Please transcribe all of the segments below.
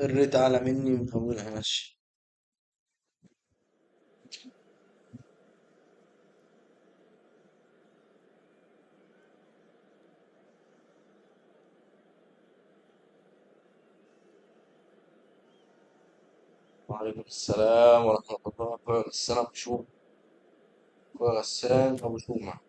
الريت اعلى مني من اولها ماشي. وعليكم السلام ورحمة الله. أخويا غسان أبو شومة. أخويا غسان أبو شومة.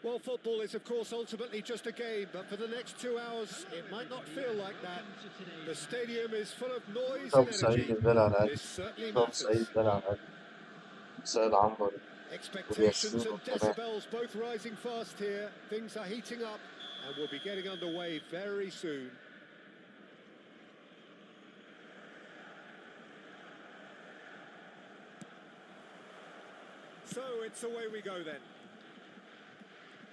Well, football is, of course, ultimately just a game, but for the next 2 hours, it might not feel like that. The stadium is full of noise and أبو سعيد energy. الدلع على الأقل. This certainly أبو سعيد matters. الدلع على الأقل. سيد عمرو والياسين Expectations and والكمال. decibels both rising fast here. Things are heating up, and we'll be getting underway very soon. So it's away we go then.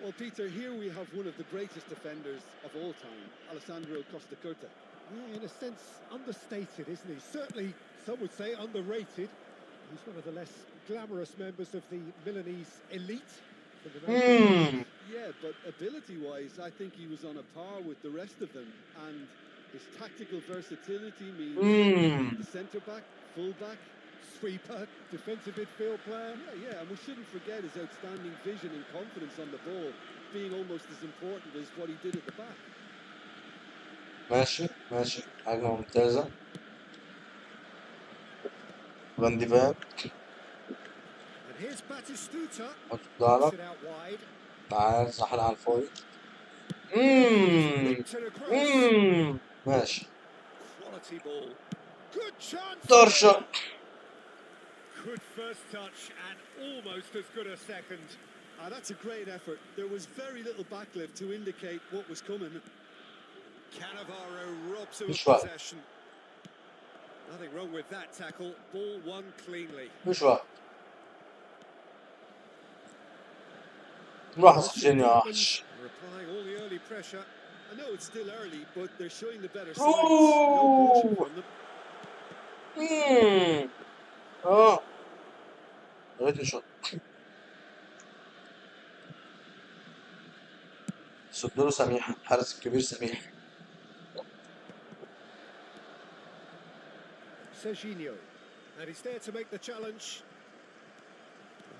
Well, Peter, here we have one of the greatest defenders of all time, Alessandro Costa Curta. Yeah, in a sense, understated, isn't he? Certainly, some would say underrated. He's one of the less glamorous members of the Milanese elite. Yeah, but ability-wise, I think he was on a par with the rest of them. And his tactical versatility means the centre-back, full-back, Sweeper, defensive midfield player. Yeah, and we shouldn't forget his outstanding vision and confidence on the ball, being almost as important as what he did at the back. ماشي ماشي، حاجة ممتازة. فان دي فان. And here's Batistuta. حط Puts ظهرك. it out wide. تعال زحلق على الفاضي. Whipped it across. ماشي. Quality ball. Good chance. طرشة. Good first touch and almost as good a second. That's a great effort. There was very little backlift to indicate what was coming. Cannavaro robs him of مش وقت. possession. Nothing wrong with that tackle. Ball won cleanly. مش وقت. روح سجن يا وحش. Applying all the early pressure. I know it's still early, but they're showing the better signs. No caution from them. لغاية شوط. صدره سميح، الحارس الكبير سميح. Serginho, and he's there to make the challenge.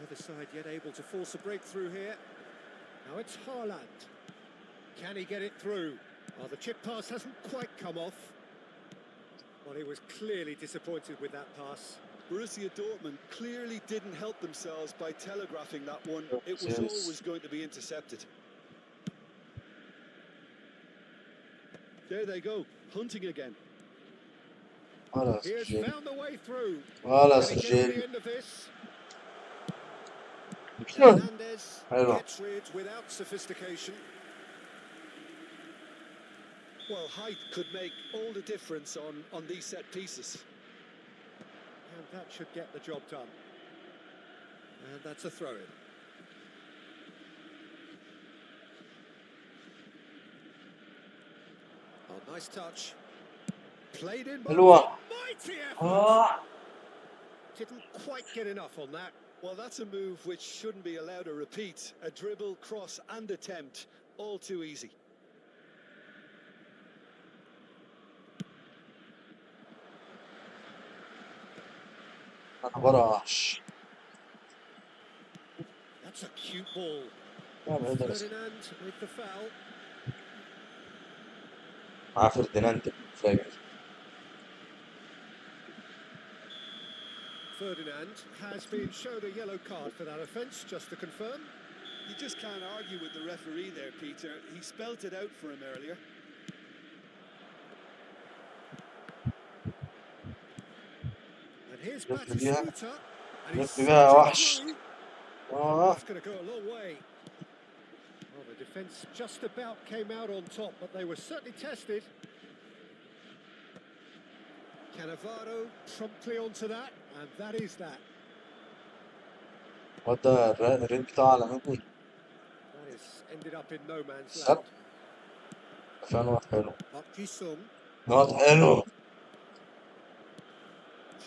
Neither side yet able to force a breakthrough here. Now it's Haaland. Can he get it through? Well, the chip pass hasn't quite come off. Well, he was clearly disappointed with that pass. Borussia Dortmund clearly didn't help themselves by telegraphing that one. It was always going to be intercepted. There they go, hunting again. He has found the way through. Voilà, Can he get to the end of this? Sure. Hernandez gets rid without sophistication. Well, height could make all the difference on these set pieces. And that should get the job done. And that's a throw-in. Oh, nice touch. Played in by mighty effort. Didn't quite get enough on that. Well, that's a move which shouldn't be allowed a repeat. A dribble, cross and attempt, all too easy. That's a cute ball. Ferdinand with the foul. Ferdinand Ferdinand has been shown a yellow card for that offence, just to confirm. You just can't argue with the referee there, Peter. He spelt it out for him earlier. And here's لف بيها Batistuta, and he's لف بيها surging وحش. through. اه That's going to go a long way. Well, the defence just about came out on top, but they were certainly tested. Cannavaro promptly onto that, and that is that. وده الريد بتاعه على مني. That is ended up in no man's سب land. فيها نقط حلو. Park Ji-sung, نقط حلو.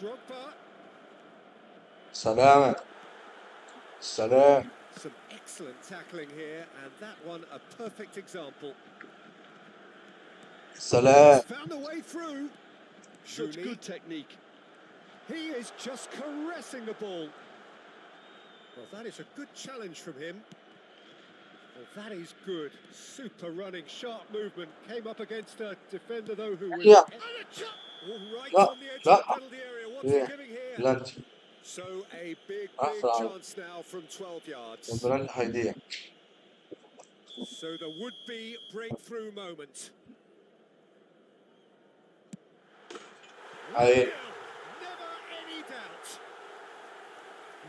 Drogba. سلامة. سلام. Some excellent tackling here, and that one a perfect example. سلام. He's found a way through. Such Juni. good technique. He is just caressing the ball. Well, that is a good challenge from him. Well, that is good. Super running, sharp movement. Came up against a defender, though, who was... Yeah. And a chop! All right لا on the edge لا. of the penalty area. What's he giving here? بلانتي. So, a big أحسن عن chance now from 12 yards. البلانتي هيضيع. So, the would-be breakthrough moment. هاي. Never any doubt.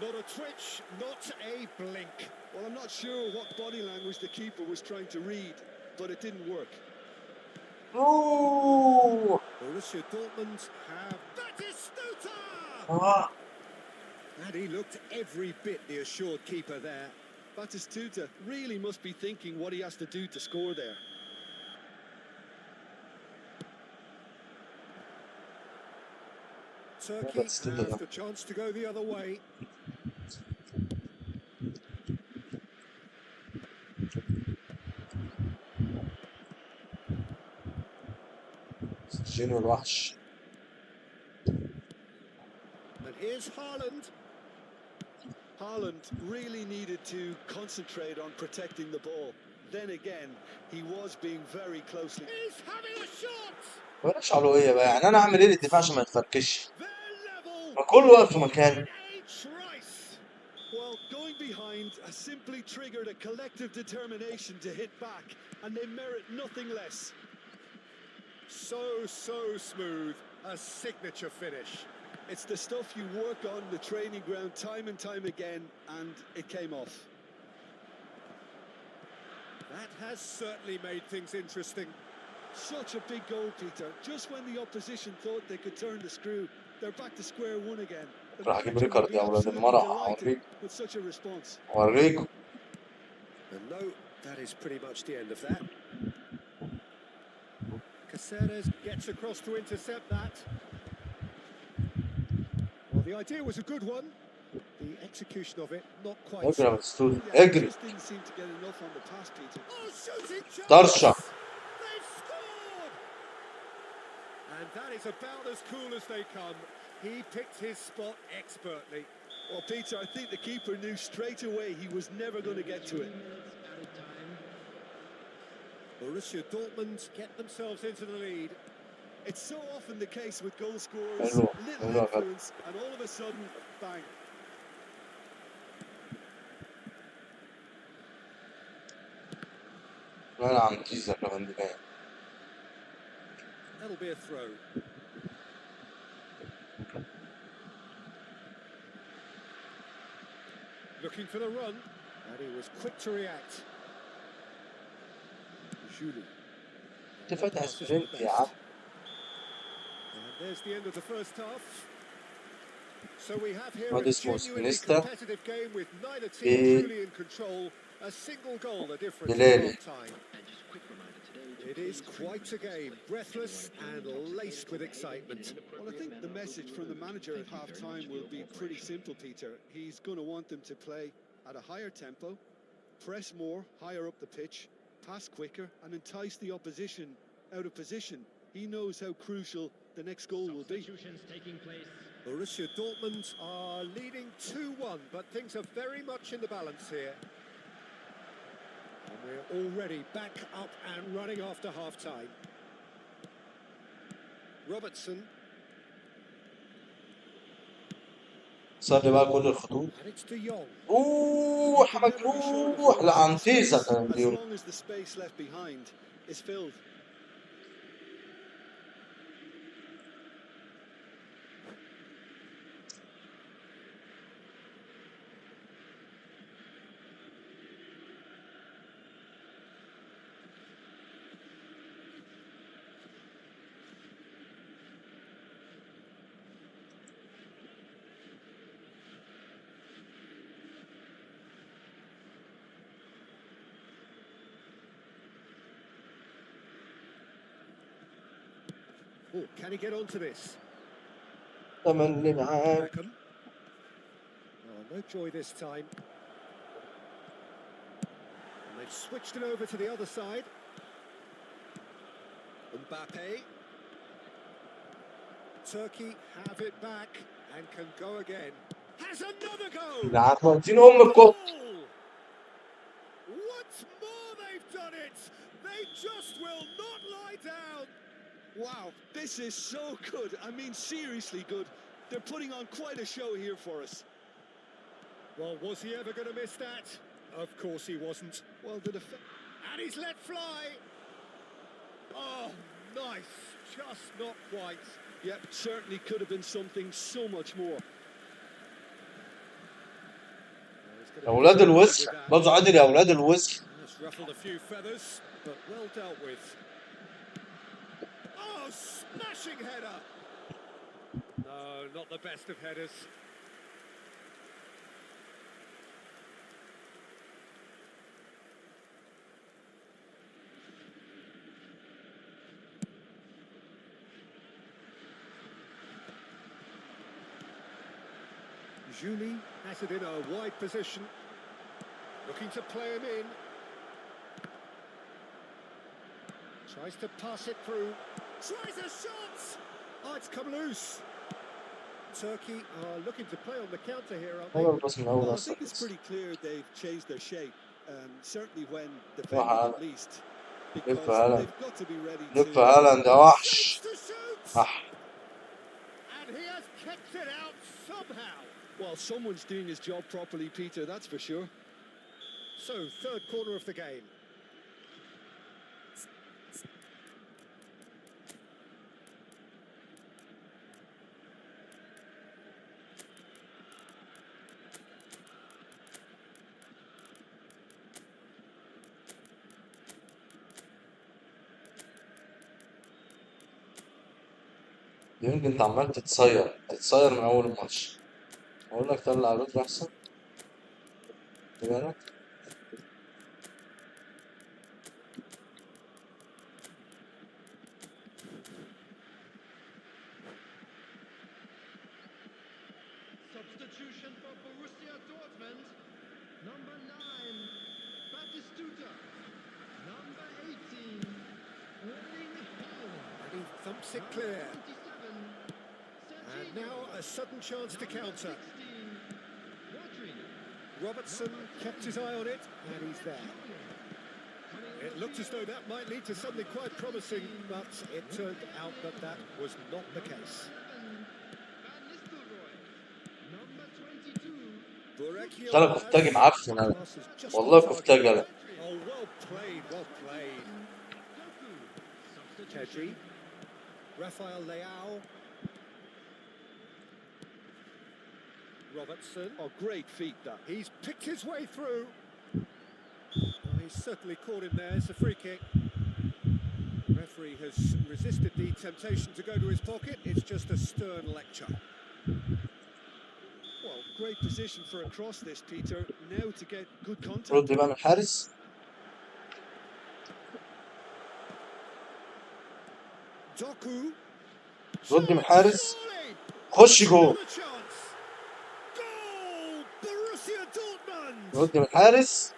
Not a twitch, not a blink. Well, I'm not sure what body language the keeper was trying to read, but it didn't work. أوه. Borussia Dortmund have Batistuta! آه. And he looked every bit the assured keeper there. Batistuta really must be thinking what he has to do to score there. Turkey Batistuta have the chance to go the other way. جينو الوحش. And here's Haaland. Haaland really needed to concentrate on protecting the ball. Then again, he was being very closely. He's having a shot! بلاش علوية بقى، يعني أنا أعمل إيه للدفاع عشان ما يتفركش؟ They're level! ما كله واقف في مكانه. Trice! Well, going behind has simply triggered a collective determination to hit back, and they merit nothing less. So smooth. A signature finish. It's the stuff you work on the training ground time and time again, and it came off. That has certainly made things interesting. Such a big goal, Peter. Just when the opposition thought they could turn the screw, they're back to square one again. The راح أجيب manager will ريكارد be يا أولاد absolutely المرة. delighted أوريك with such a response. أوريكم. And no, that is pretty much the end of that. Caceres gets across to intercept that. Well, the idea was a good one. The execution of it, not quite اجري يا so. مستود Yeah, اجري. just didn't seem to get enough on the pass, Peter. Oh, shooting chance! طرشة. They've scored! And that is about as cool as they come. He picked his spot expertly. Well, Peter, I think the keeper knew straight away he was never going to get to it. Borussia Dortmund get themselves into the lead. It's so often the case with goal scorers, حلو little حلو. influence, and all of a sudden, bang. انا عم جيزة كمان دفاع. That'll be a throw. Looking for the run, and he was quick to react. Juli. انت فاتح سبرنت يا عم. And there's the end of the first half. So we have here What a is most genuinely Nesta? competitive game with neither team Eh. truly in control. A single goal, the difference Bileli. in time. It is quite a game, breathless and laced with excitement. Well, I think the message from the manager at half-time will be pretty simple, Peter. He's going to want them to play at a higher tempo, press more, higher up the pitch, pass quicker, and entice the opposition out of position. He knows how crucial the next goal will be. Borussia Dortmund are leading 2-1, but things are very much in the balance here. And we're already back up and running after half-time. Robertson. صلي بقى كل الخطوط. And it's De Jong. روح You can never be sure of مجروح what's in لعنتيزة space كان as بيقول. long as the space left behind is filled. Oh, can he get onto this? تملي معاك. Beckham. Oh, no joy this time. And they've switched it over to the other side. Mbappe. Turkey have it back and can go again. Has another go! العفو اديني ام الكوب. Goal! Once more they've done it! They just will not lie down! Wow, this is so good. I mean, seriously good. They're putting on quite a show here for us. Well, was he ever going to miss that? Of course he wasn't. Well, the defense. And he's let fly! Oh, nice. Just not quite. Yep, certainly could have been something so much more. اولاد الوسخ برضه عادل يا اولاد الوسخ. It's ruffled a few feathers, but well dealt with. Oh, smashing header! No, not the best of headers. Julie has it in a wide position, looking to play him in. Tries to pass it through. Tries a shot! Oh, it's come loose. Turkey are looking to play on the counter here, aren't they? اول بس من اول Well, I اصلا. think it's pretty clear they've changed their shape. Certainly when defending at least. Because they've got to be ready to... لف هالاند يا وحش. Shoots to shoot! صح. And he has kept it out somehow. Well, someone's doing his job properly, Peter, that's for sure. So, third corner of the game. يمكن انت عمال تتصير من اول الماتش. اقول لك طلع رودري احسن. بالك. Substitution for Borussia Dortmund. Number 9, Batistuta. Number 18, Erling Haaland. And he thumps it clear. 27, And Serginho. now a sudden chance to Number counter. 16, Rodri. Robertson kept his eye on it, and he's there. It looked as though that might lead to something quite promising, but it turned out that that was not the case. 11, Van Nistelrooy. Number 22, Burekio ترى كفتاجي معفن انا. passes just والله on target. كفتاجي انا. Oh, well played, well played. Doku. Pedri, Substitution. Rafael Leao. Robertson. Oh, great feat, that. He's picked his way through. Oh, he's certainly caught him there. It's a free kick. The referee has resisted the temptation to go to his pocket. It's just a stern lecture. Well, great position for a cross this, Peter. Now to get good contact. رودري بقى من الحارس. Doku. رودري من الحارس. Surely! خش جول. Another chance. Goal! Borussia Dortmund! رودري من الحارس.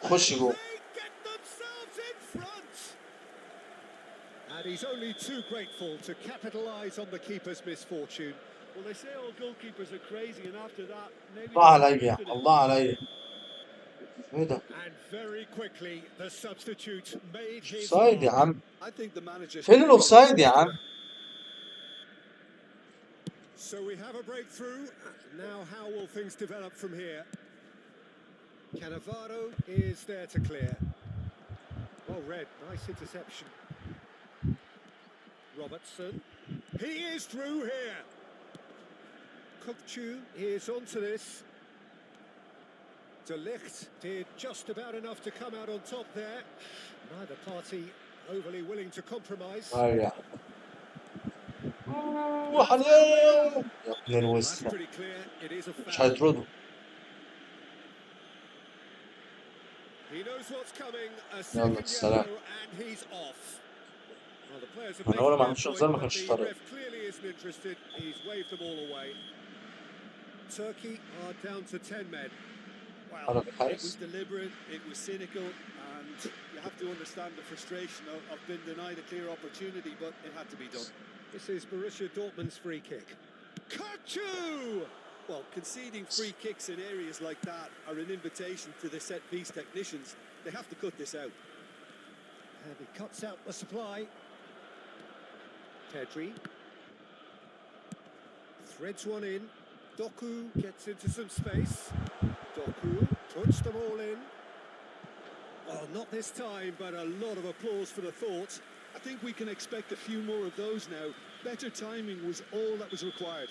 خش جول. They get themselves in front. And he's only too grateful to capitalise on the keeper's misfortune. Well, they say all goalkeepers are crazy, and after that, maybe... الله عليا الله عليا. ايه ده؟ And very quickly, the substitute made his اوفسايد يا mark. عم. I think the manager... فين الاوفسايد يا عم؟ So we have a breakthrough. Now how will things develop from here? Cannavaro is there to clear. Well read, nice interception. Robertson. He is through here. Kukcu is onto this. De Ligt did just about enough to come out on top there. Neither party overly willing to compromise. هيا وحنين يا ابن Well, that's الوسخة pretty clear. It is a مش foul. هيطردوا. He knows what's coming. A يلا second السلام. yellow and he's off. Well, the players have انا made اول ما their عملتش point, انذار ما but كانش the طرد. ref clearly isn't interested. He's waved them all away. Turkey are down to 10 men. Well, طرد it was الحارس. deliberate, it was cynical, and you have to understand the frustration of being denied a clear opportunity, but it had to be done. This is Borussia Dortmund's free kick. Kukcu! Well, conceding free kicks in areas like that are an invitation to the set-piece technicians. They have to cut this out. And he cuts out the supply. Pedri. Threads one in. Doku gets into some space. Doku puts them all in. Well, not this time, but a lot of applause for the thought. I think we can expect a few more of those now. Better timing was all that was required.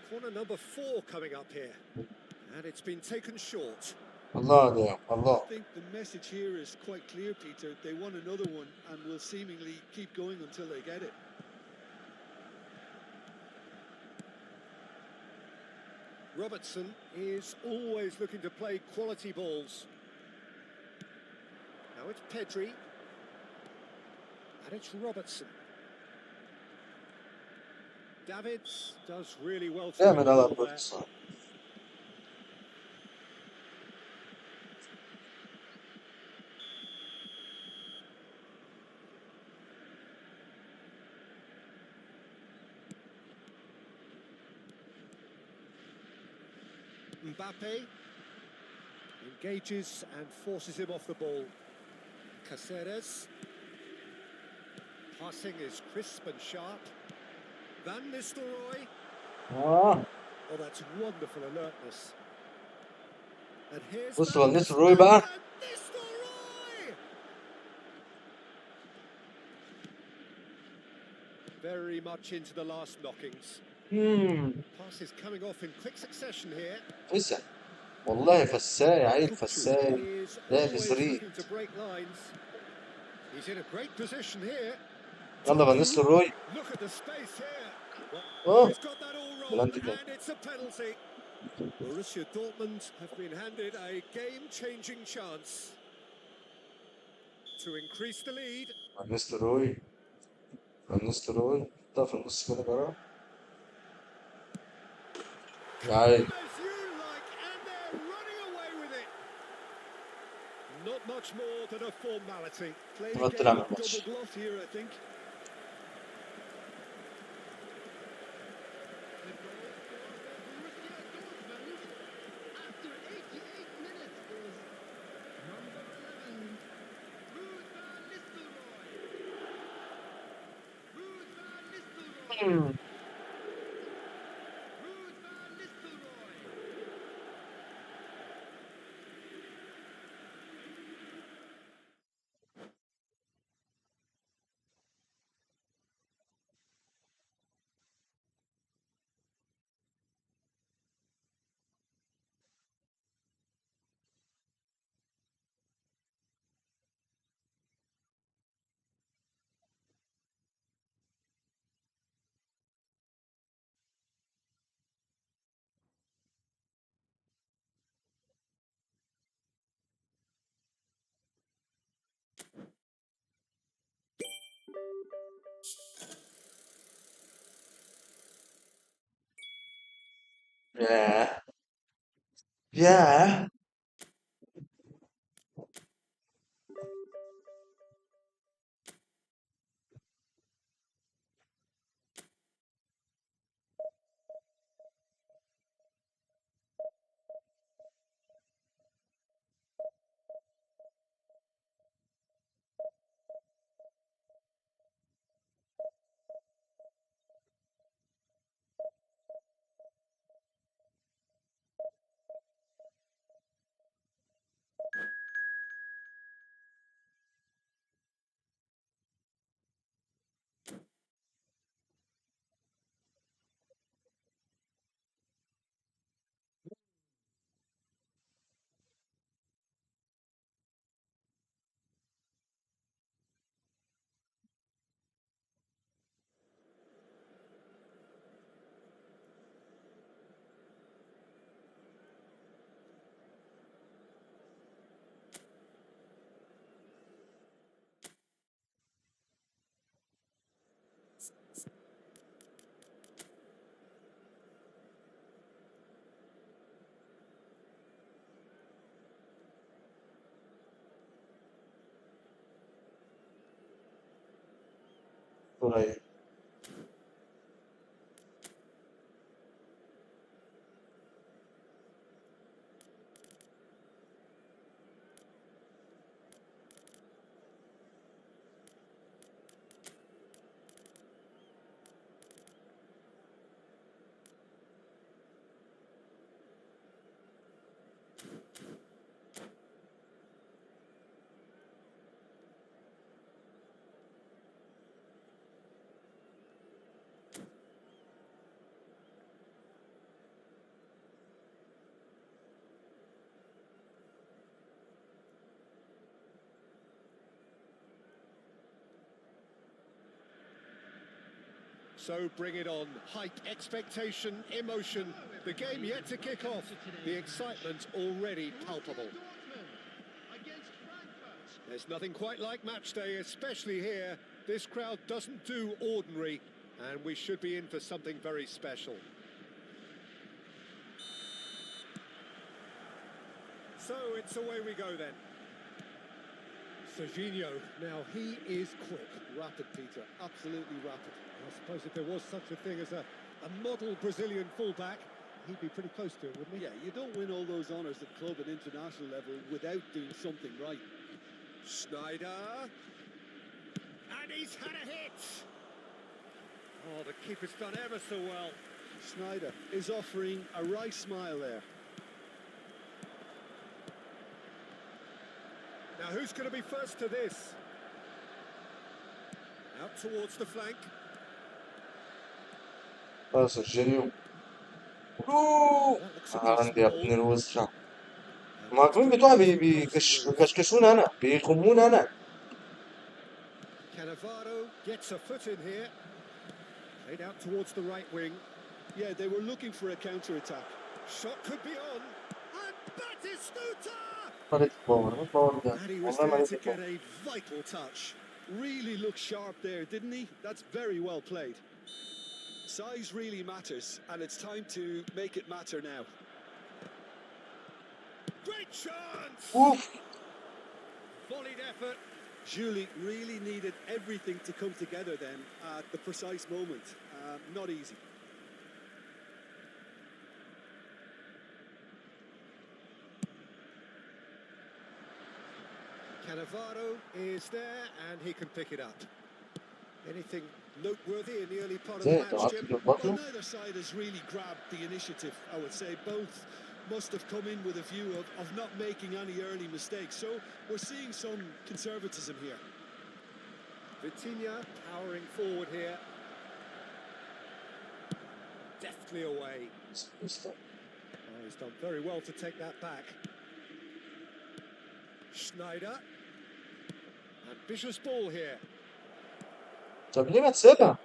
Corner number 4 coming up here. And it's been taken short. الله يا الله. I think the message here is quite clear, Peter. They want another one and will seemingly keep going until they get it. Robertson is always looking to play quality balls. Now it's Pedri. And it's Robertson. Davids does really well to يا win من the هذا ball there. البرصة. Mbappe engages and forces him off the ball. Caceres. Passing is crisp and sharp. Van Nistelrooy. آه. Oh, that's wonderful alertness. And here's بص Van فان نيستلروي بقى. Nistelrooy! Very much into the last knockings. Passes coming off in quick succession here. فسع والله فساي عيل Kukcu فساي. is لا always بزريد. looking to break lines. He's in a great position here. يلا فان نيستلروي. Look at the space here. اه He's got that all wrong, بلانتي كده. and it's a penalty. Borussia Dortmund have been handed a game-changing chance to increase the lead. فان نيستلروي. فان نيستلروي. ده في النص كده جرى. يا عيل. As you like, and they're running away with it. Not much more than a formality. Played a غلطت game نعمل of ماتش. double bluff here, I think. The goal for Borussia Dortmund after 88 minutes is number 11, Ruud van Nistelrooy. Ruud van Nistelrooy. Ruud van Nistelrooy. ياه. ياه. قليل. So bring it on. Hype, expectation, emotion. The game yet to kick off. The excitement already palpable. Against Frankfurt. There's nothing quite like match day, especially here. This crowd doesn't do ordinary, and we should be in for something very special. So it's away we go then. Serginho, now he is quick. Rapid, Peter, absolutely rapid. I suppose if there was such a thing as a model Brazilian fullback, he'd be pretty close to it, wouldn't he? Yeah, you don't win all those honours at club and international level without doing something right. Schneider. And he's had a hit. Oh, the keeper's done ever so well. Schneider is offering a right smile there. Now, who's going to be first to this? Out towards the flank. خلاص جيريو. اوه That looks a decent عندي يا ابن ball. الوسخة. المهاجمين بتوعي بيكشكشون انا بيخمون انا. Cannavaro gets a foot in here. Played out towards the right wing. Yeah, they were looking for a counter-attack. Shot could be on. And Batistuta! ما باور باور ده And he was والله ما there to لقيت get باور. a vital touch. Really looked sharp there, didn't he? That's very well played. Size really matters, and it's time to make it matter now. Great chance! اوف. Volleyed effort. Julie really needed everything to come together then at the precise moment. Not easy. Cannavaro is there and he can pick it up. Anything noteworthy in the early part of the زي match, طلعت Jim? في Well, البطل. neither side has really grabbed the initiative, I would say. Both must have come in with a view of not making any early mistakes. So we're seeing some conservatism here. Vitinha powering forward here. Deftly away. Oh, he's done very well to take that back. Schneider. Ambitious ball here. طب ليه ما تسيبها؟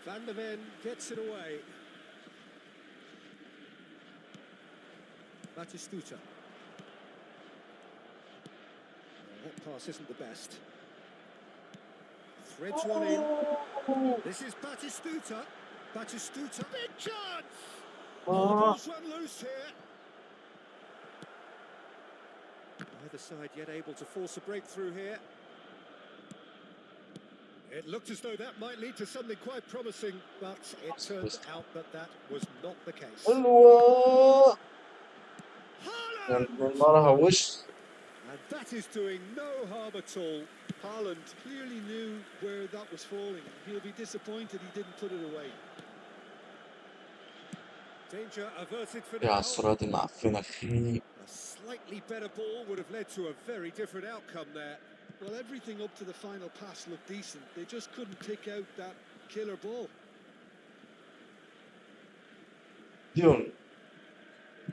Van der Ven gets it away. Batistuta. That pass isn't the best. Threads one in. This is Batistuta. Batistuta. Big chance! Ball's run loose here. Either side yet able to force a breakthrough here. It looked as though that might lead to something quite promising, but it turned out that that was not the case. حلوة. Haaland! مرة وش. And that is doing no harm at all. Haaland clearly knew where that was falling. He'll be disappointed he didn't put it away. Danger averted for يا now. السرعات المعفنة أخي. A slightly better ball would have led to a very different outcome there. Well, everything up to the final pass looked decent. They just couldn't pick out that killer ball. ديون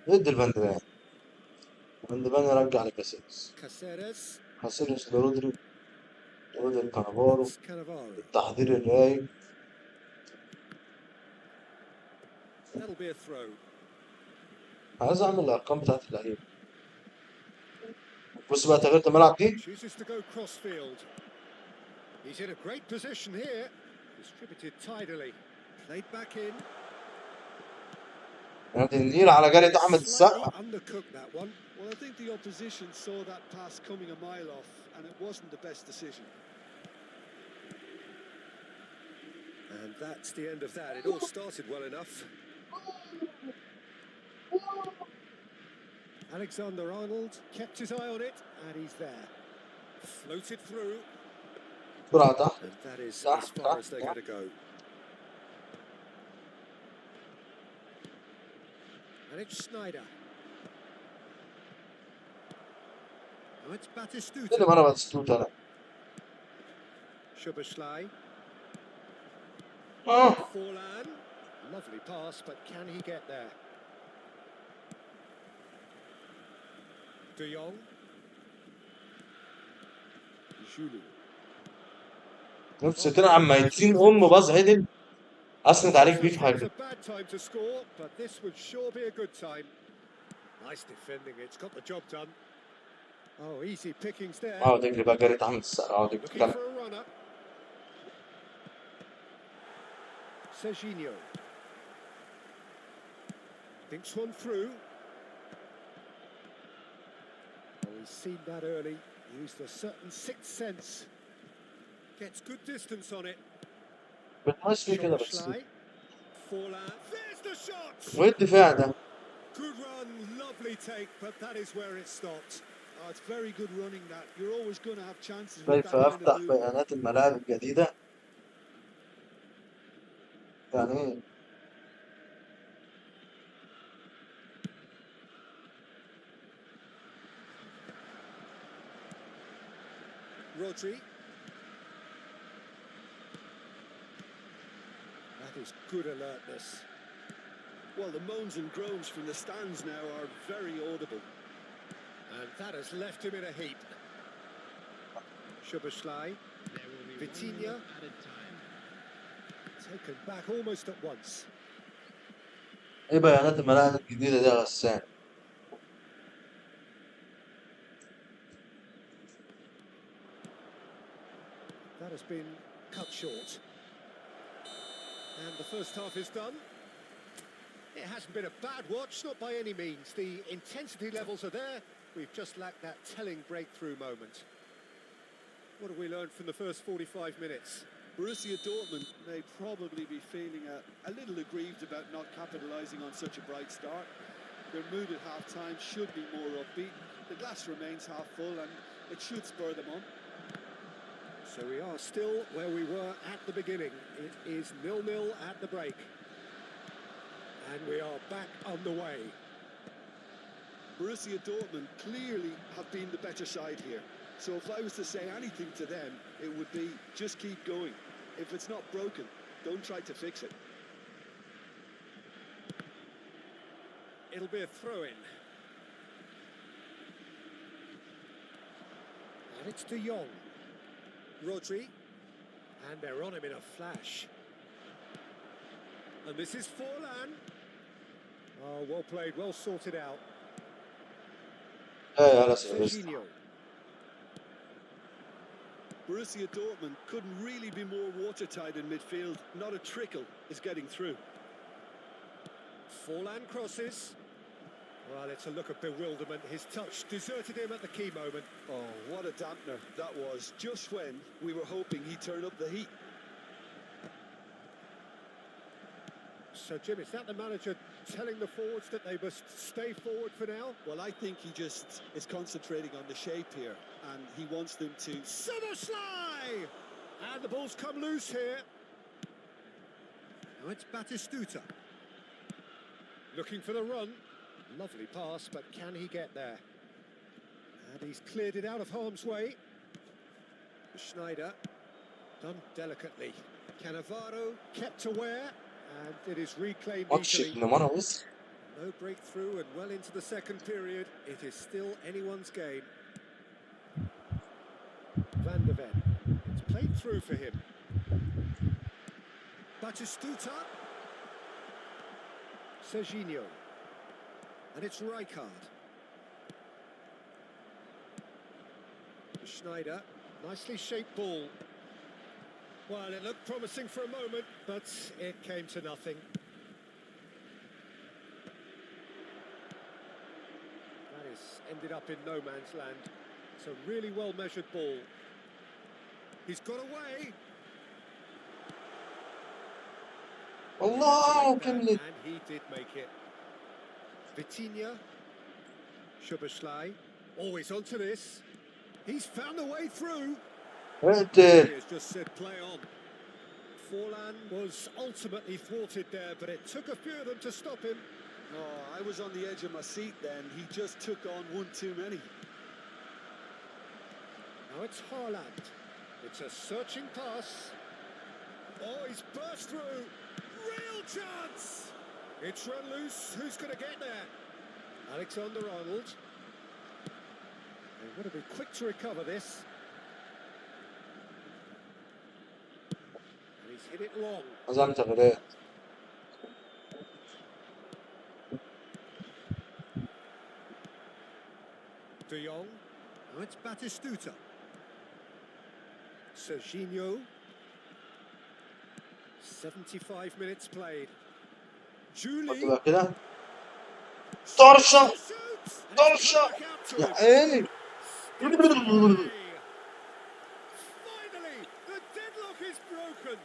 ضد البندبان. البندبان يرجع لكاسيلس. Caceres. كاسيلس لرودري. رودري كانافارو. It's Cannavaro. التحضير الرايق. That'll be a throw. عايز اعمل الارقام بتاعت اللعيبه. بص بقى تغيرت الملعب دي. Chooses to go crossfield. He's in a great position here. Distributed tidily. Played back in. النيل على جريت احمد Slightly السقا. undercooked that one. Well, I think the opposition saw that pass coming a mile off and it wasn't the best decision. And that's the end of that. It all started well enough. Alexander-Arnold kept his eye on it, and he's there. Floated through, بسرعة تحت and that is تحت as far تحت as they're تحت. going to go. And it's Schneider. Now it's اللي Batistuta. مرة بتستوت أنا. Schuberschlei. آه. Forlan. Lovely pass, but can he get there? De Jong. Julu. نفس كده عم ميتين باص عدل أسند عليك بيه في It was حاجة. a bad time to score, but this would sure be a good time. Nice defending, it's got the job done. Oh, easy pickings there. أقعد أجري بقى جري أحمد السقا أقعد أجري Looking كده. for a runner. Serginho. Thinks one through. Oh, he's seen that early. Used a certain sixth sense. Gets good distance on it. بتمشي فيه كده بس. Schuberschlei. Forlan. There's the shot! وإيه الدفاع ده؟ Good run, lovely take, but that is where it stopped. Oh, it's very good running that. You're always going to have chances with كيف that kind أفتح of movement. بيانات الملاعب الجديدة؟ يعني إيه؟ Rodri. That is good alertness. Well, the moans and groans from the stands now are very audible. And that has left him in a heap. Schuberschlei. There will be Vitinha. 1 minute added time. Taken back almost at once. إيه بيانات الملاعب الجديدة دي يا غسان؟ That has been cut short. And the first half is done. It hasn't been a bad watch, not by any means. The intensity levels are there. We've just lacked that telling breakthrough moment. What have we learned from the first 45 minutes? Borussia Dortmund may probably be feeling a little aggrieved about not capitalising on such a bright start. Their mood at half-time should be more upbeat. The glass remains half full and it should spur them on. So we are still where we were at the beginning. It is 0-0 at the break. And we are back on the way. Borussia Dortmund clearly have been the better side here. So if I was to say anything to them, it would be just keep going. If it's not broken, don't try to fix it. It'll be a throw-in. And it's De Jong. Rodri. And they're on him in a flash. And this is Forlan. Oh, well played, well sorted out. إيه يا رسول. Serginho. Borussia Dortmund couldn't really be more watertight in midfield. Not a trickle is getting through. Forlan crosses. Well, it's a look of bewilderment. His touch deserted him at the key moment. Oh, what a dampener that was, just when we were hoping he'd turn up the heat. So, Jim, is that the manager telling the forwards that they must stay forward for now? Well, I think he just is concentrating on the shape here, and he wants them to... Szoboszlai! And the ball's come loose here. Now it's Batistuta. Looking for the run. Lovely pass, but can he get there? And he's cleared it out of harm's way. Schneider, done delicately. Cannavaro kept aware, and it is reclaimed ماتش easily. ابن مرة بص. No breakthrough and well into the second period. It is still anyone's game. Van der Ven. It's played through for him. Batistuta. Serginho. And it's Rijkaard. Schneider. Nicely shaped ball. Well, it looked promising for a moment, but it came to nothing. That is ended up in no man's land. It's a really well measured ball. He's got away. الله And كملت. he did make it. Vitinha. Szoboszlai. Always onto this. He's found a way through. اقتل. He has just said play on. Forlan was ultimately thwarted there, but it took a few of them to stop him. Oh, I was on the edge of my seat then. He just took on one too many. Now it's Haaland. It's a searching pass. Oh, he's burst through. Real chance. It's run loose. Who's going to get there? Alexander-Arnold. They want to be quick to recover this. And he's hit it long. عزم تغريد. De Jong. Now it's Batistuta. Serginho. 75 minutes played. Julie. بقى كده. طرشة. Shoots! And it's طرشة. put back out to يا him. عيني. Finally, the deadlock is broken.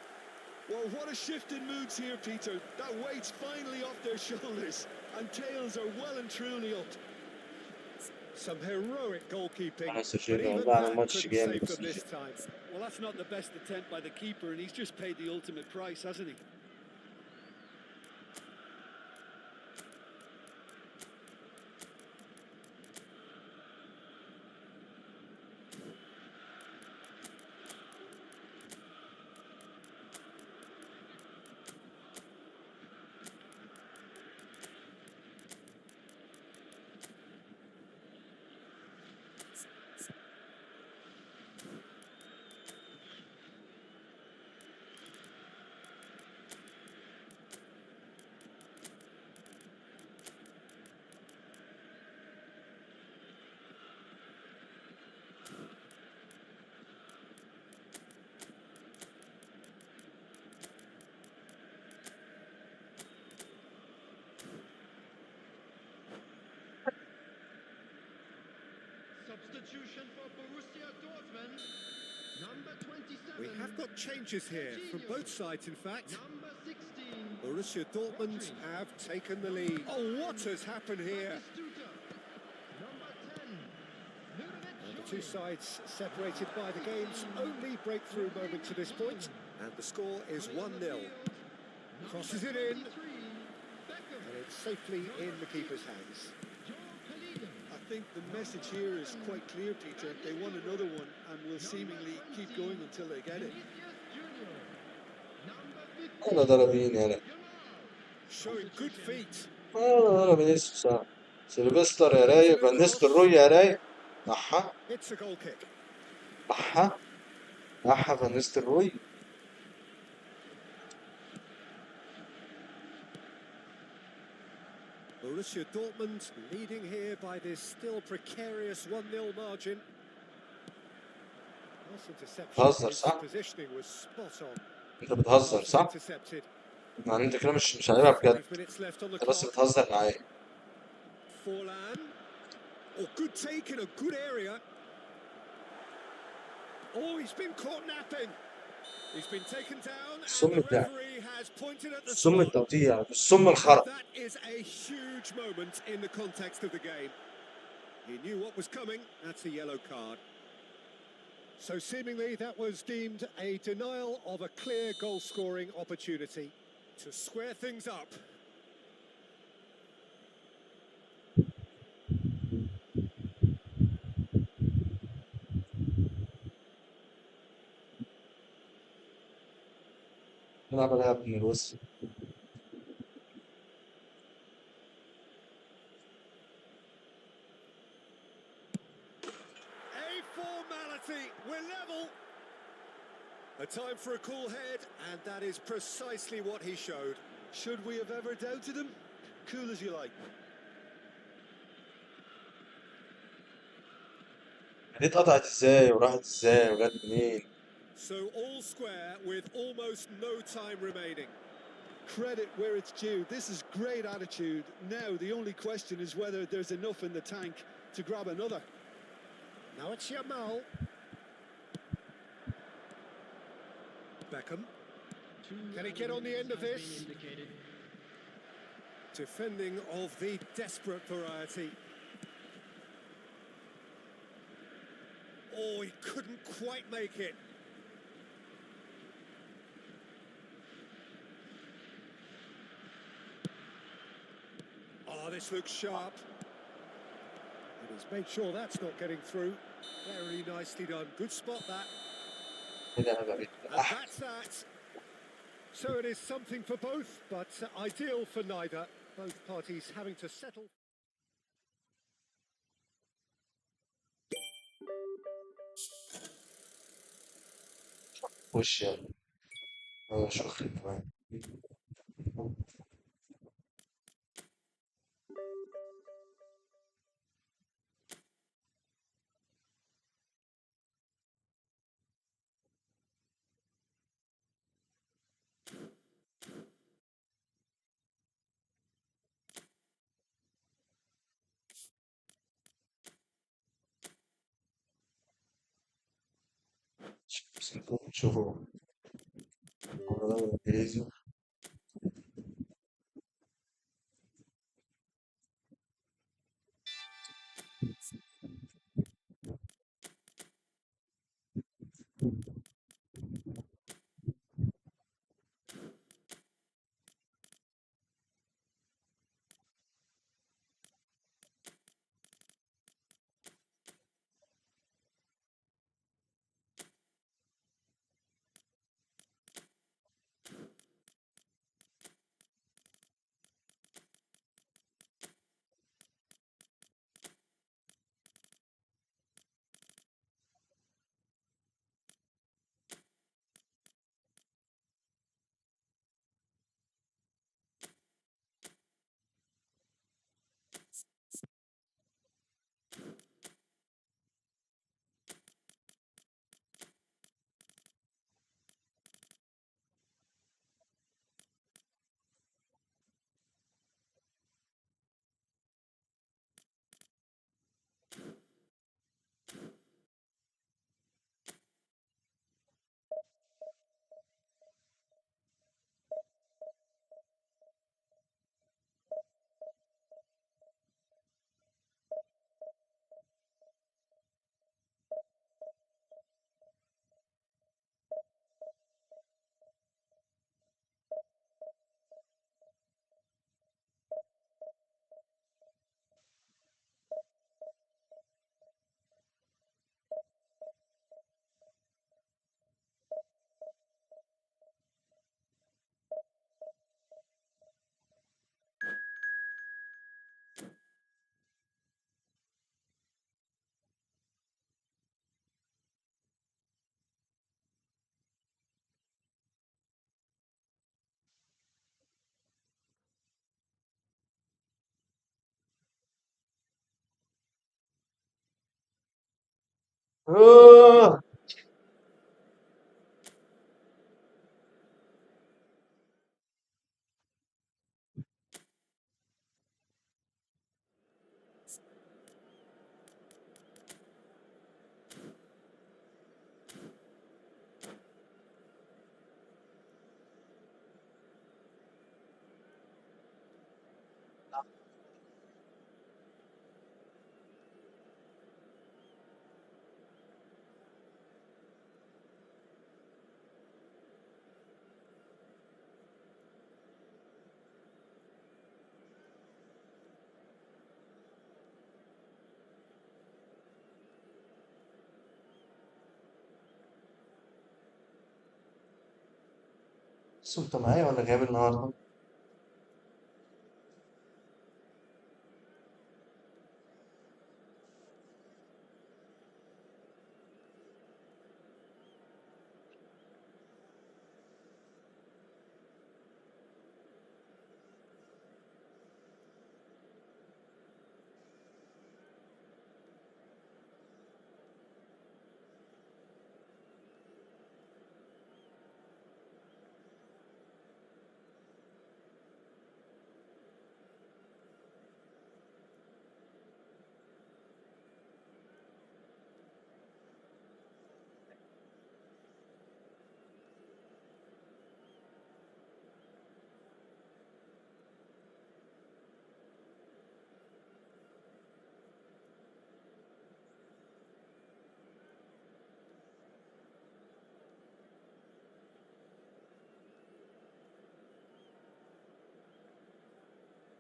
Well, what a shift in moods here, Peter. That weight's finally off their shoulders, and tails are well and truly up. Some heroic goalkeeping, أنا but سجلنا even وضعنا that ماتش couldn't جامد save them بس. this time. Well, that's not the best attempt by the keeper, and he's just paid the ultimate price, hasn't he? Substitution for Borussia Dortmund. Number 27. We have got changes here from both sides, in fact. Number 16. Borussia Dortmund have taken the lead. Oh, what has happened here? Batistuta. Number 10. And the two sides separated by the game's only breakthrough moment to this point. And the score is 1-0. Crosses it in. And it's safely in the keeper's hands. I think the message here is quite clear, Peter. They want another one and will seemingly keep going until they get it. أنا ضربين هلا. Showing good feet. ضربين اسمه سيلفستر يا راي. فان نيستلروي يا راي. أحا. It's a goal kick. أحا. أحا فان نيستلروي. Borussia Dortmund leading here by this still precarious 1-0 margin. Nice interception. بتهزر His صح؟ positioning was spot on. أنت بتهزر صح؟ Intercepted. يعني أنت كده مش هنلعب بجد. 5 minutes left on the أنت بس clock. بتهزر معايا. Forlan. Oh, good take in a good area. Oh, he's been caught napping. He's been taken down, and السم the بتاعك. referee has pointed at the السم spot. التقطيع السم الخرق. That is a huge moment in the context of the game. He knew what was coming. That's a yellow card. So seemingly that was deemed a denial of a clear goal-scoring opportunity. To square things up. نلعب عليها من الوسط. A formality. We're level. A time for a cool head, and that is precisely what he showed. Should we have ever doubted him? Cool as you like. دي اتقطعت ازاي وراحت ازاي وجت منين؟ So all square with almost no time remaining. Credit where it's due. This is great attitude. Now the only question is whether there's enough in the tank to grab another. Now it's Yamal. Beckham. Can he get on the end of this? Defending of the desperate variety. Oh, he couldn't quite make it. Oh, this looks sharp. And he's made sure that's not getting through. Very nicely done. Good spot, that. ايه ده انا بقيت And that's that. So it is something for both, but ideal for neither. Both parties having to settle. وش يعني هو شخص كمان. شوفوا هو ده الانجليزي. آه! بس انت معايا ولا جايب النهارده؟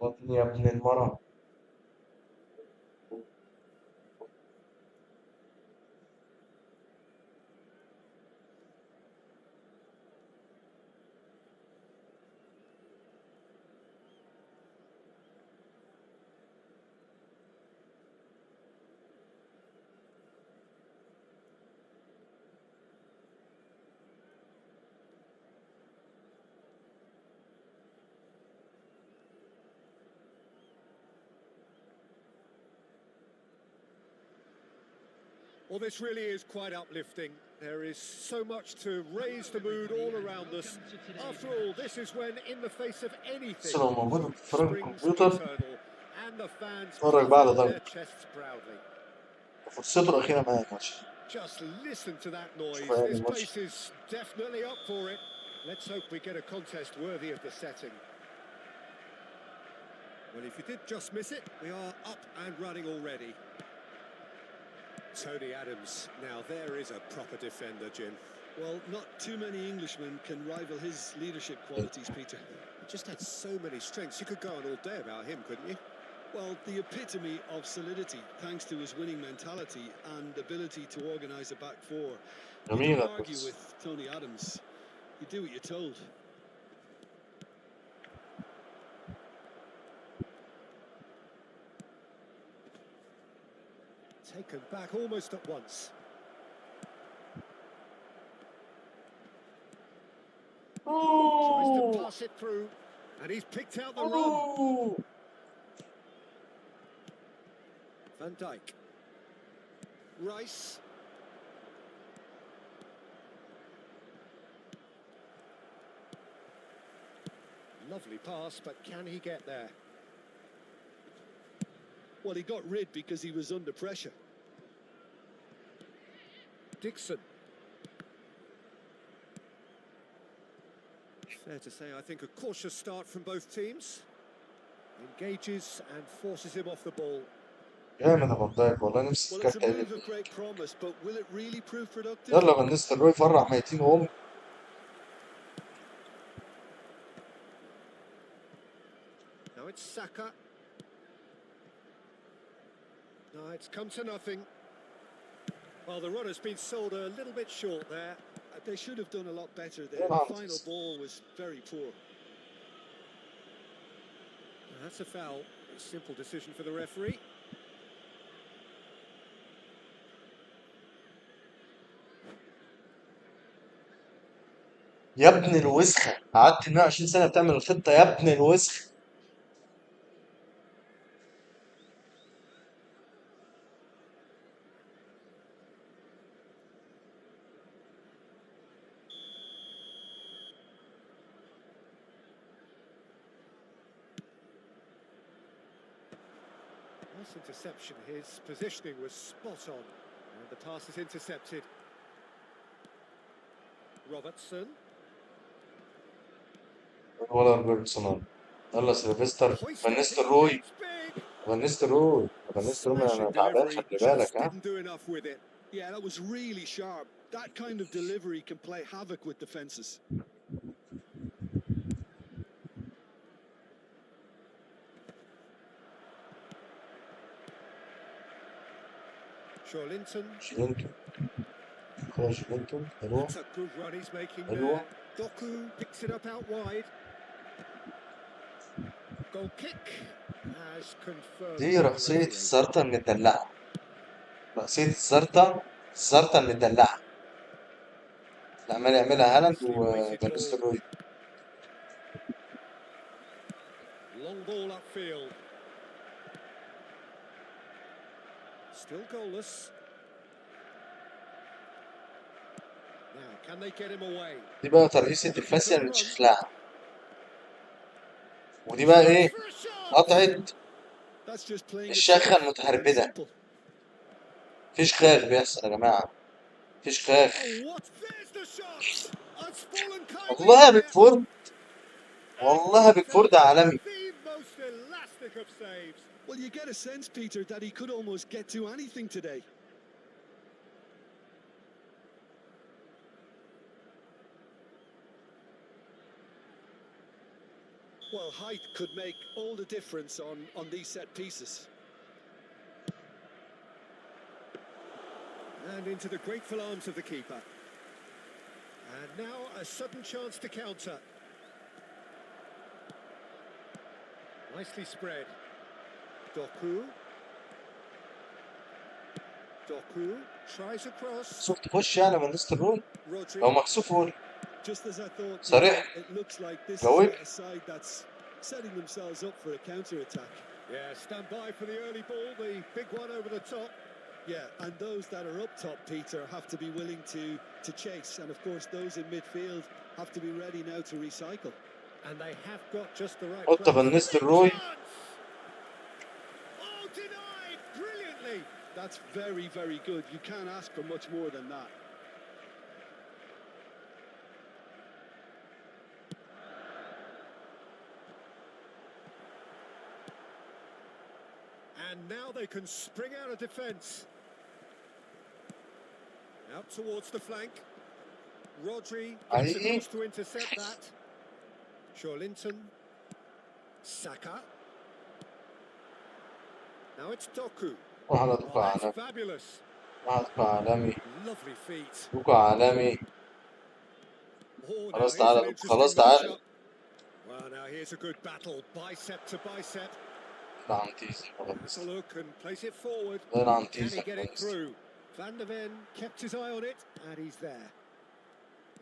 بطني يا ابن المرة. Well, this really is quite uplifting. There is so much to raise the mood all around us. After all, this is when, in the face of anything, بس لو موجود hope بتتفرج على springs الكمبيوتر eternal, and the fans اتفرج puff بقى على out ضرب. their chests proudly. فرصته الأخيرة معايا الماتش. Just listen to that شوف noise. يعني This الماتش. place is definitely up for it. Let's hope we get a contest worthy of the setting. Well, if you did just miss it, we are up and running already. Tony Adams, now there is a proper defender, Jim. Well, not too many Englishmen can rival his leadership qualities, Peter. He just had so many strengths. You could go on all day about him, couldn't you? Well, the epitome of solidity, thanks to his winning mentality and ability to organise a back four. You جميل don't argue بس. with Tony Adams. You do what you're told. Taken back almost at once. Tries to pass it through, and he's picked out the run. Van Dijk. Rice. Lovely pass, but can he get there? Well, he got rid because he was under pressure. Dixon. Fair to say, I think a cautious start from both teams. Engages and forces him off the ball. جامد يا فان دايك والله نفسي Well, it's a الكارت move عدل. of great promise, but will it really prove productive? يلا فان نيستلروي فرح ميتين وهم. Now it's Saka. No, it's come to nothing. Well, the run has been sold a little bit short there. They should have done a lot better there. Yeah, The final ball was very poor. That's a foul. A simple decision for the referee. يا ابن الوسخة قعدت 120 سنة بتعمل الخطة يا ابن الوسخ. Nice interception. His positioning was spot on. And the pass is intercepted. Robertson. ولا روبرتسون. يلا سيلفستر فان Hoisted. نيستلروي. It's big. فان نيستلروي. فان نيستلروي انا Smashing تعبان delivery, خلي just بالك ها. didn't do enough with it. Yeah, that was really sharp. That kind of delivery can play havoc with defences. Linton. شيلينتون. خلاص شيلينتون حلوة. That's a good run he's making حلوة. there. Doku picks it up out wide. Goal kick has confirmed. دي رأسية الزرطة المدلعة. رأسية الزرطة. الزرطة المدلعة. اللي عمال يعملها هالاند وفان نيستلروي. Long ball upfield. Still goalless. Now, can they get him away? دي بقى ترقيصة الفاسية اللي تشخلعها. ودي بقى ايه؟ قطعت That's just playing it الشخة safe and المتهربدة. simple. مفيش خاخ بيحصل يا جماعة. مفيش خاخ. Oh, what? There's the shot. It's fallen kindly والله there. بيكفورد. والله بيكفورد عالمي. The most elastic of saves. Well, you get a sense, Peter, that he could almost get to anything today. Well, height could make all the difference on these set pieces. And into the grateful arms of the keeper. And now a sudden chance to counter. Nicely spread. Doku. Doku tries across. مكسوف تخش يعني من نص الروي لو Rodri. مكسوف قول Just as I thought, صريح it looks like this قوي. is a side that's setting themselves up for a counter-attack. Yeah, stand by for the early ball, the big one over the top. Yeah, and those that are up top, Peter, have to be willing to chase. And of course, those in midfield have to be ready now to recycle. And they have got just the right حط place. من نص الروي. Oh, denied brilliantly. That's very, very good. You can't ask for much more than that. And now they can spring out of defence. Out towards the flank. Rodri gets أي across to intercept that. Joelinton. Saka. Now it's Doku. واحد Oh, دوكا that's عالمي fabulous. واحد دوكا عالمي Lovely feet. دوكا عالمي Oh, now خلاص here's تعالى an دوكا interesting خلاص تعالى matchup. Well, now here's a good battle, bicep to bicep. لا عم تيزي Has a look and place it forward. لا عم Can he تيزي get it through? Van der Ven kept his eye on it, and he's there.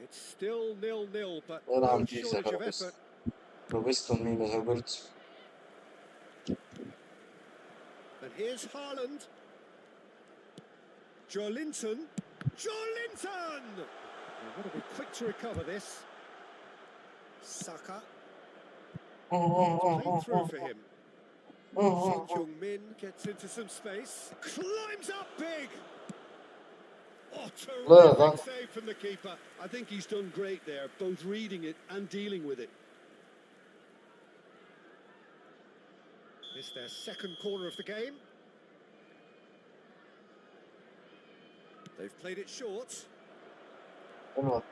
It's still 0-0, but لا no عم تيزي shortage of روبست effort. روبستون مين روبرتسون And here's Haaland. Joelinton. Joelinton! They've got to be quick to recover this. Saka. It's played through for him. Shin Heung-min gets into some space. Climbs up big! Oh, لا terrific save from the keeper. I think he's done great there, both reading it and dealing with it. It's their second corner of the game. They've played it short. And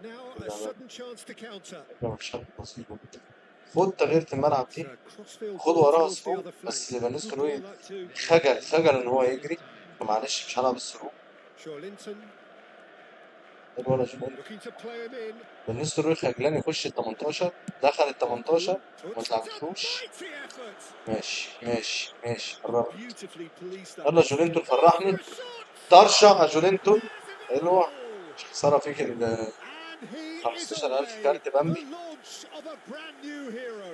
now a sudden chance to counter. خد تغيير الملعب It's دي a crossfield خد ball وراها towards the سروق other flank. بس يبقى Good نسكروي ball that too. خجل ان هو يجري فمعلش مش هلعب السروق Joelinton ولا جنون looking to play him in. بالنسبة له خجلان يخش ال 18 دخل ال 18 ما Puts it تلعبتوش a mighty effort. ماشي قربت Beautifully policed that. يلا جولينتون Oh, فرحني for a shot! طرشة يا جولينتون There's a حلوة goal! مش خسارة فيك ال And he is 15,000 away. كارت The بامبي launch of a brand new hero.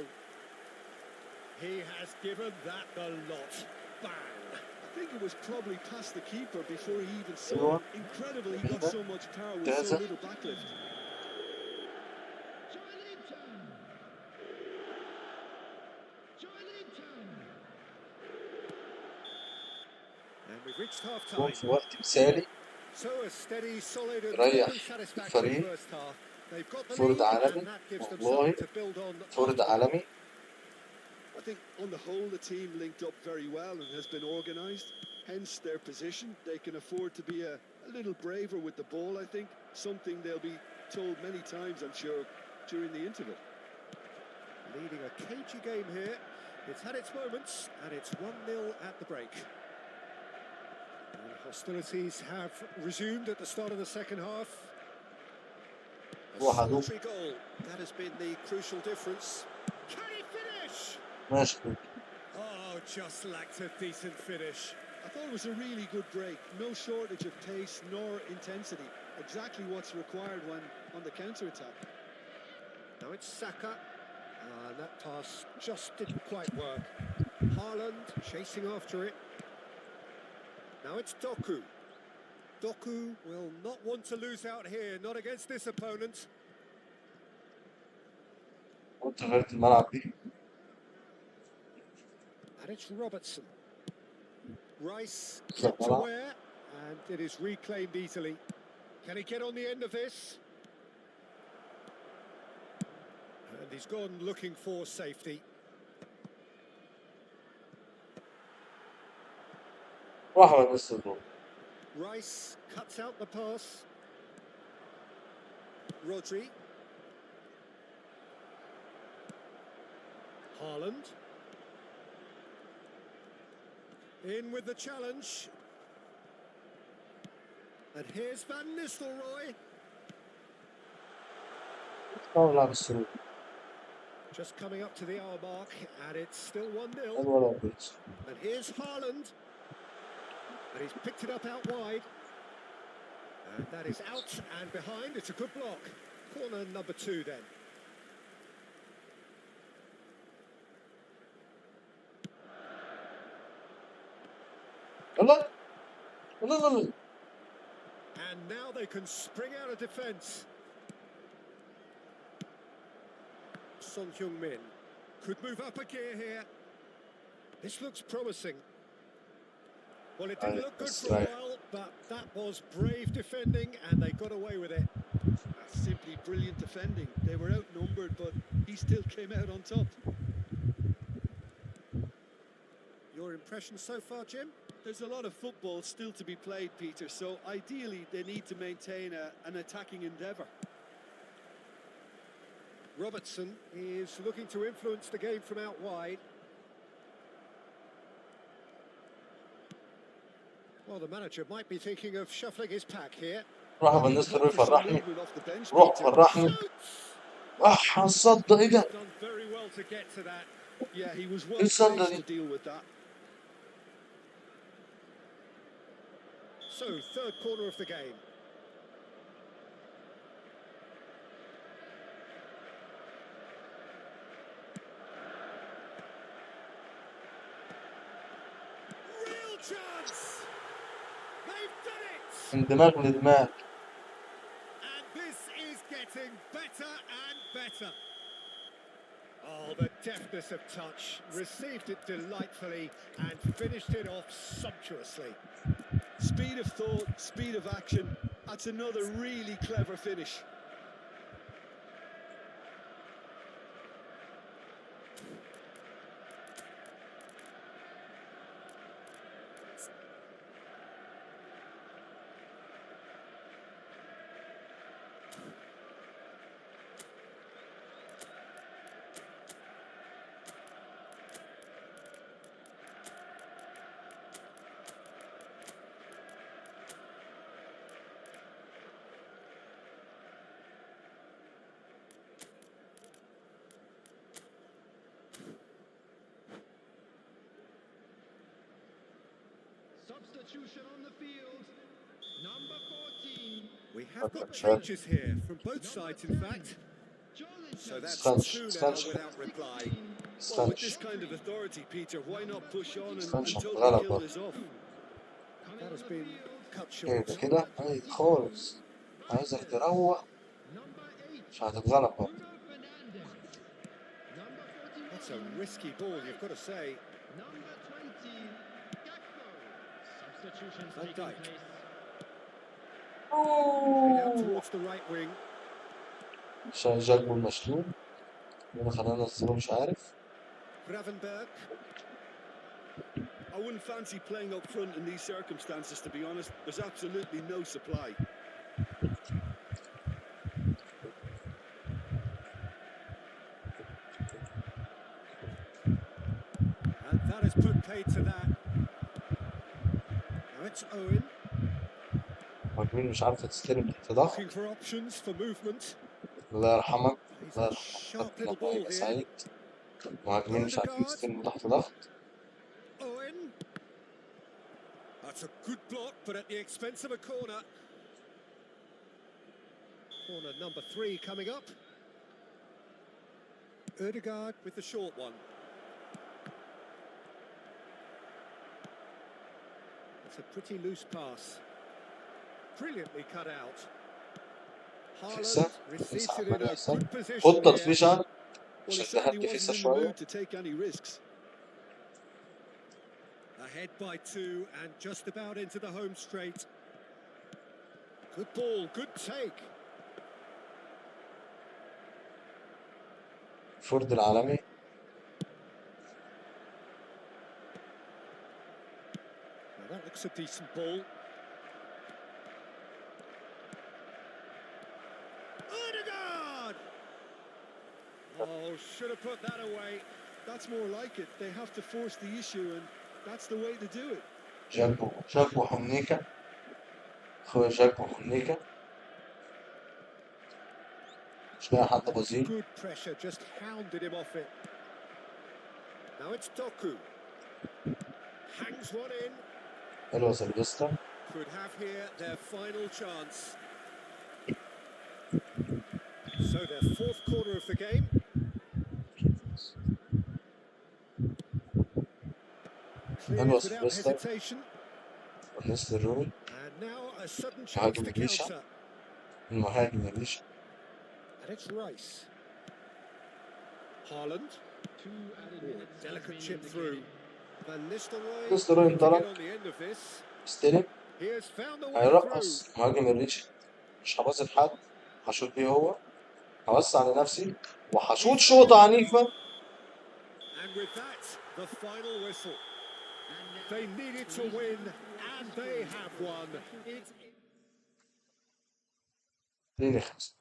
He has given that the lot. Bang! I think it was probably past the keeper before he even saw أيوة. it. Incredible, he got so much power with so جاهزة little backlift. Joelinton. Joelinton. And we've reached half جون time. في وقت مثالي So a steady, solid, and يريح more than satisfactory الفريق first half. They've got the فرد lead, عالمي and that gives them والله something to build on فرد afterward. عالمي I think on the whole the team linked up very well and has been organised. Hence their position. They can afford to be a little braver with the ball, I think. Something they'll be told many times, I'm sure, during the interval. Leading a cagey game here. It's had its moments, and it's 1-0 at the break. And hostilities have resumed at the start of the second half. A وحدو sultry goal. That has been the crucial difference. Can he finish? ماشي Oh, just lacked a decent finish. I thought it was a really good break. No shortage of pace nor intensity. Exactly what's required when on the counter-attack. Now it's Saka. And that pass just didn't quite work. Haaland chasing after it. Now it's Doku. Doku will not want to lose out here, not against this opponent. كنت غيرت الملعب دي And it's Robertson. Rice كسر kept الملعب aware, and it is reclaimed easily. Can he get on the end of this? And he's gone looking for safety. واحد بس الجول Rice cuts out the pass. Rodri. Haaland. In with the challenge. And here's Van Nistelrooy. طاولة بالسرور. Just coming up to the hour mark, and it's still 1-0. ولا بيتش. And here's Haaland. And he's picked it up out wide. And that is out and behind. It's a good block. Corner number 2 then. يلا يلا يلا. And now they can spring out of defence. Son Heung-min could move up a gear here. This looks promising. Well, it didn't look good for a while, but that was brave defending, and they got away with it. That's simply brilliant defending. They were outnumbered, but he still came out on top. Your impression so far, Jim? There's a lot of football still to be played, Peter, so ideally they need to maintain an attacking endeavour. Robertson is looking to influence the game from out wide. Well, the manager might be thinking of shuffling his pack here. روح بالنسبة له يفرحني. روح فرحني. هنصدق ايه ده؟ Done very well to get to that. Yeah, he was well الصدة placed دي. to deal with that. So, third corner of the game. Real chance! They've done it! من دماغ لدماغ. And this is getting better and better. Oh, the deftness of touch. Received it delightfully and finished it off sumptuously. Speed of thought, speed of action. That's another really clever finish. Substitution on the field. Number 14. We have got changes here from both sides, in fact. So that's 2 now without reply. Well, with this kind of authority, Peter, why not push on and totally غلط. kill this off? That has been cut كده short. كده هاي خالص. عايزك تروح. مش هتتغلط بقى. That's a risky ball, you've got to say. Van Dijk. Played out towards the right wing. عشان جاكبو المشلول. انا خلينا ننزله مش عارف. Gravenberg. I wouldn't fancy playing up front in these circumstances, to be honest. There's absolutely no supply. And that has put paid to that. Now it's Owen. مهاجمين مش عارفة تستلم تحت ضغط. Looking for options for movement. الله يرحمك. He's الله a يرحمك. sharp little لما ball يبقى here. سعيد. مهاجمين مش عارفين يستلموا تحت ضغط. Owen. That's a good block, but at the expense of a corner. Corner number 3 coming up. Ødegaard with the short one. It's a pretty loose pass. Brilliantly cut out. Haaland receives it in a good position خد here. تطفيشة. Well, he شد certainly هدي فيسا wasn't in the شوية. mood to take any risks. Ahead by 2 and just about into the home straight. Good ball, good take. فرد العالمي. Now that looks a decent ball. Ødegaard! Oh, should have put that away. That's more like it. They have to force the issue, and that's the way to do it. جاكبو حنيكة، أخويا جاكبو حنيكة، مش لاقي حد بسيط. Good pressure, just hounded him off it. Now it's Doku. Hangs one in. حلوة سيلفستر. Could have here their final chance. So their fourth quarter of the game. حلوة Cleared without سيلفستر. hesitation. بالنسبة للروي And now a sudden chance مهاجم to الريشة، counter. المهاجم الريشة. And it's Rice. Haaland. Delicate chip through. Van Nistelrooy نستروي looking to get انطلق، on the end of this. استلم، He has found a way through. هيرقص مهاجم الريشة. مش هباصي لحد، هشوط بيه هو، هوسع لنفسي وهشوط شوطة عنيفة. And with that, the final whistle. They needed to win, and they have won. ليه نخلص؟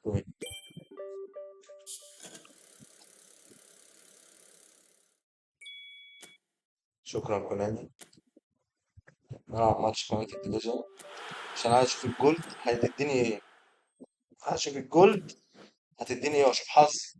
شكرا كونامي. نلعب ماتش كمان في الديفيجن عشان عايز اشوف الجولد هتديني ايه. عايز اشوف الجولد هتديني ايه واشوف حظي.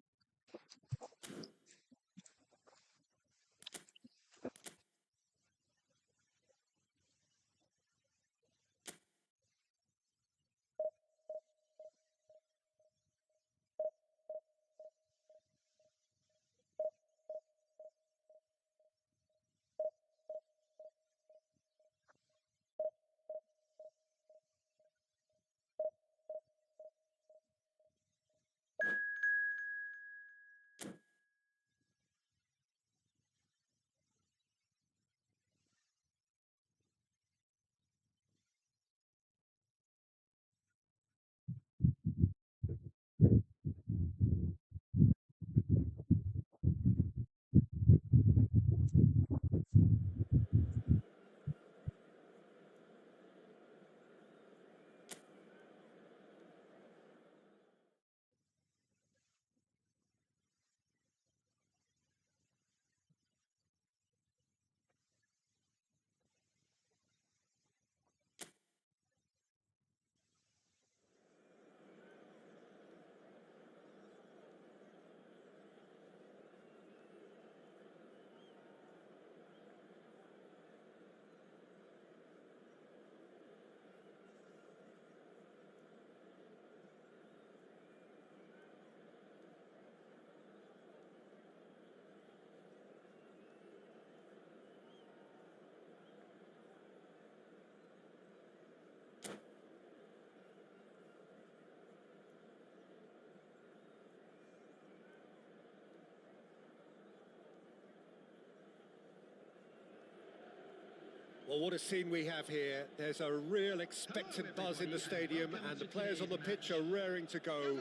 Well, what a scene we have here. There's a real expectant buzz in the stadium, and the players on the pitch are raring to go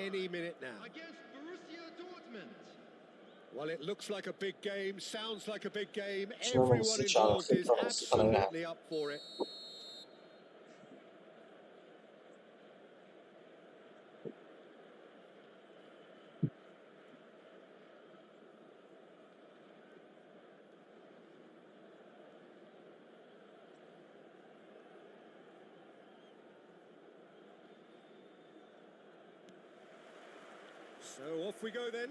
any minute now. Against Borussia Dortmund. Well, it looks like a big game, sounds like a big game. شو ما Everyone بصيتش على involved is الخطة، بصيت على أي حاجة. absolutely up for it. So off we go then.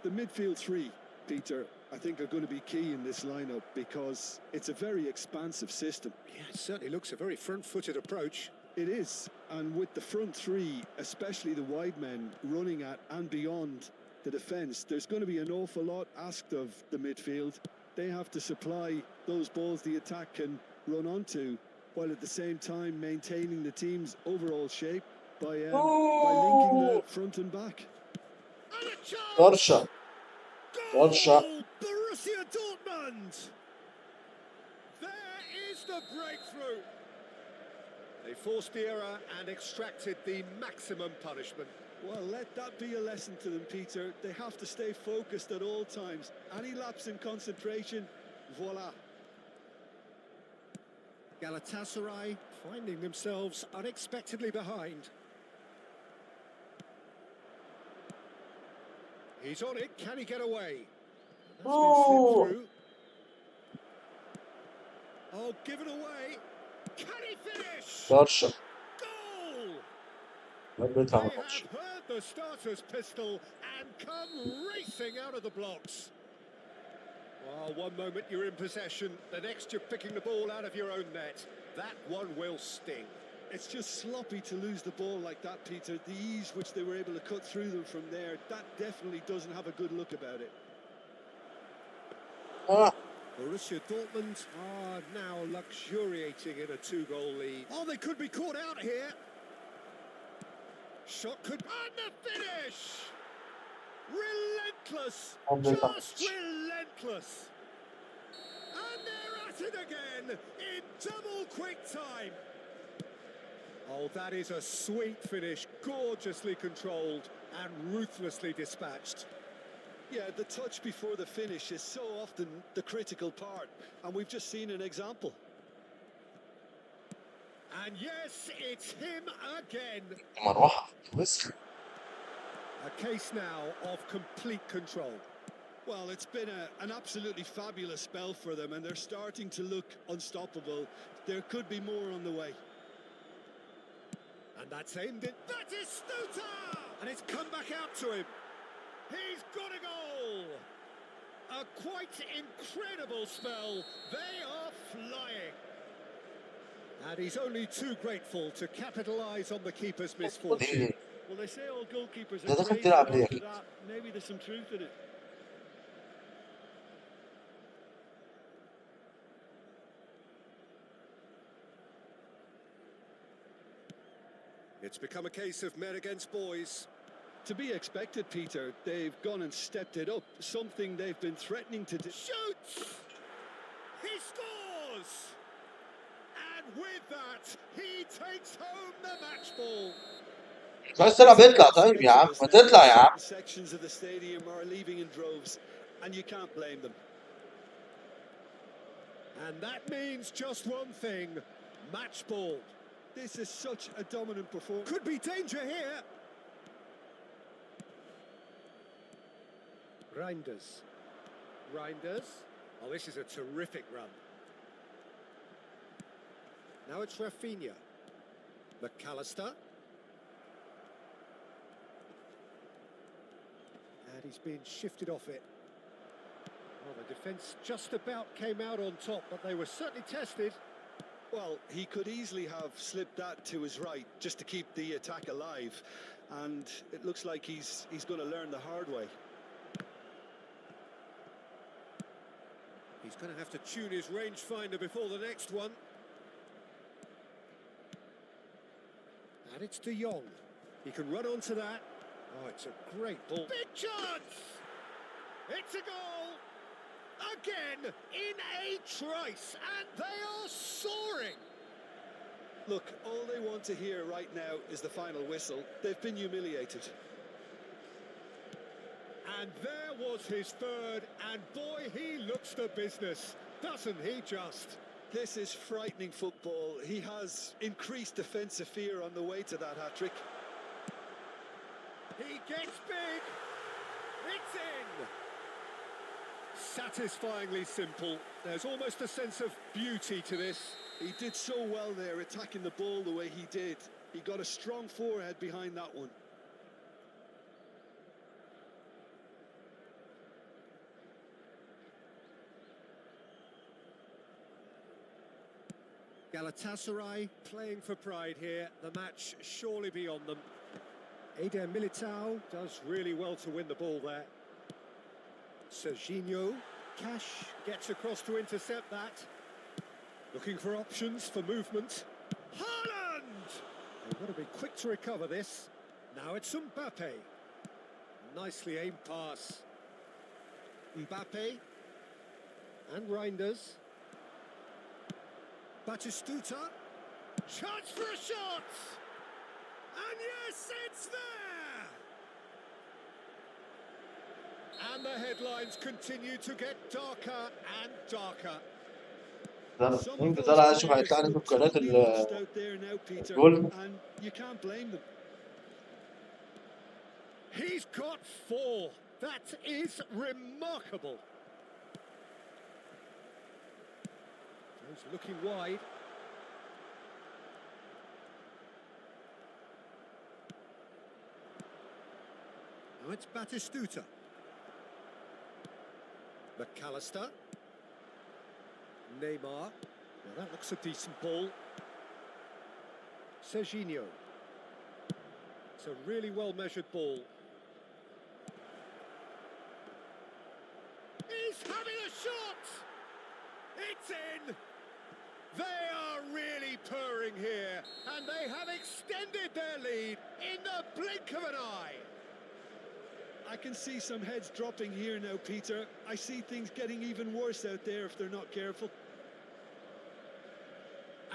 The midfield three, Peter, I think are going to be key in this lineup because it's a very expansive system. Yeah, it certainly looks a very front-footed approach. It is, and with the front three, especially the wide men running at and beyond the defence, there's going to be an awful lot asked of the midfield. They have to supply those balls the attack can run onto, while at the same time maintaining the team's overall shape by linking the front and back. And a chance! طرشة طرشة. Goal! Borussia Dortmund! There is the breakthrough. They forced the error and extracted the maximum punishment. Well, let that be a lesson to them, Peter. They have to stay focused at all times. Any lapse in concentration, voila. Galatasaray finding themselves unexpectedly behind. He's on it. Can he get away? That's been اوه slipped through. Oh, given away. Can he finish? طرشه Goal! بيطلع They من have الماتش. heard the starter's pistol and come racing out of the blocks. Well, one moment you're in possession, the next you're picking the ball out of your own net. That one will sting. It's just sloppy to lose the ball like that, Peter. The ease which they were able to cut through them from there, that definitely doesn't have a good look about it. اه Borussia Dortmund are now luxuriating in a two-goal lead. Oh, they could be caught out here. Shot could... And the finish! Relentless! بيطلع Just relentless! And they're at it again in double quick time. Oh, that is a sweet finish, gorgeously controlled and ruthlessly dispatched. Yeah, the touch before the finish is so often the critical part, and we've just seen an example. And yes, it's him again. مروحه وسخ. A case now of complete control. Well, it's been an absolutely fabulous spell for them, and they're starting to look unstoppable. There could be more on the way. And that's aimed in. That is Stuta! And it's come back out to him. He's got a goal! A quite incredible spell. They are flying. And he's only too grateful to capitalise on the keeper's misfortune. دي Well, they say all goalkeepers ده are داخل crazy تلعب ليه؟ after that. Maybe there's some truth in it. It's become a case of men against boys. To be expected, Peter. They've gone and stepped it up, something they've been threatening to do. Shoots! He scores! And with that, he takes home the match ball. بس تلعب اطلع طيب يا عم ما تطلع يا عم. Sections of the stadium are leaving in droves, and you can't blame them. And that means just one thing, match ball. This is such a dominant performance. Could be danger here. Reinders. Reinders. Oh, this is a terrific run. Now it's Rafinha. McAllister. And he's been shifted off it. Well, the defence just about came out on top, but they were certainly tested. Well, he could easily have slipped that to his right just to keep the attack alive, and it looks like he's going to learn the hard way. He's going to have to tune his rangefinder before the next one. And it's De Jong. He can run onto that. Oh, it's a great ball. Big chance! It's a goal! Again, in a trice, and they are soaring! Look, all they want to hear right now is the final whistle. They've been humiliated. And there was his third, and boy, he looks the business, doesn't he just? This is frightening football. He has increased defensive fear on the way to that hat-trick. He gets big. It's in. Satisfyingly simple. There's almost a sense of beauty to this. He did so well there, attacking the ball the way he did. He got a strong forehead behind that one. Galatasaray playing for pride here. The match surely beyond them. Eder Militao does really well to win the ball there. Serginho. Cash gets across to intercept that. Looking for options for movement. Haaland! They've got to be quick to recover this. Now it's Mbappe. Nicely aimed pass. Mbappe. And Reinders. Batistuta. Chance for a shot! And yes, it's there! And the headlines continue to get darker and darker. انت طالع اشوف هيطلع لي في القناه الجول. And you can't blame them. He's got 4. That is remarkable. He's looking wide. Now it's Batistuta. McAllister. Neymar. Now that looks a decent ball. Serginho. It's a really well-measured ball. He's having a shot! It's in! They are really purring here, and they have extended their lead in the blink of an eye. I can see some heads dropping here now, Peter. I see things getting even worse out there if they're not careful.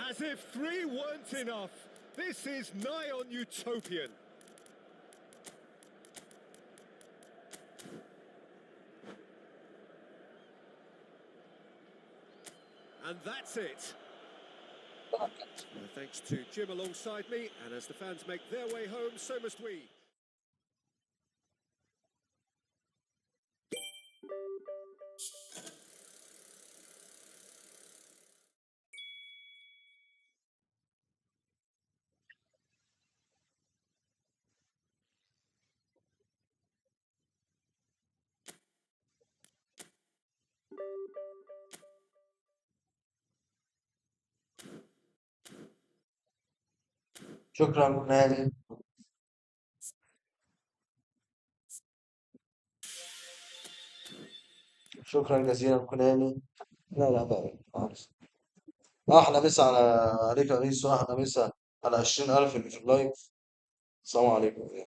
As if 3 weren't enough, this is nigh on utopian. And that's it. My thanks to Jim alongside me, and as the fans make their way home, so must we. شكرا كناني. شكرا جزيلا كناني. لا لا لا خالص. احلى مسا عليك يا ريس، واحلى مسا على 20,000 اللي في اللايف. السلام عليكم.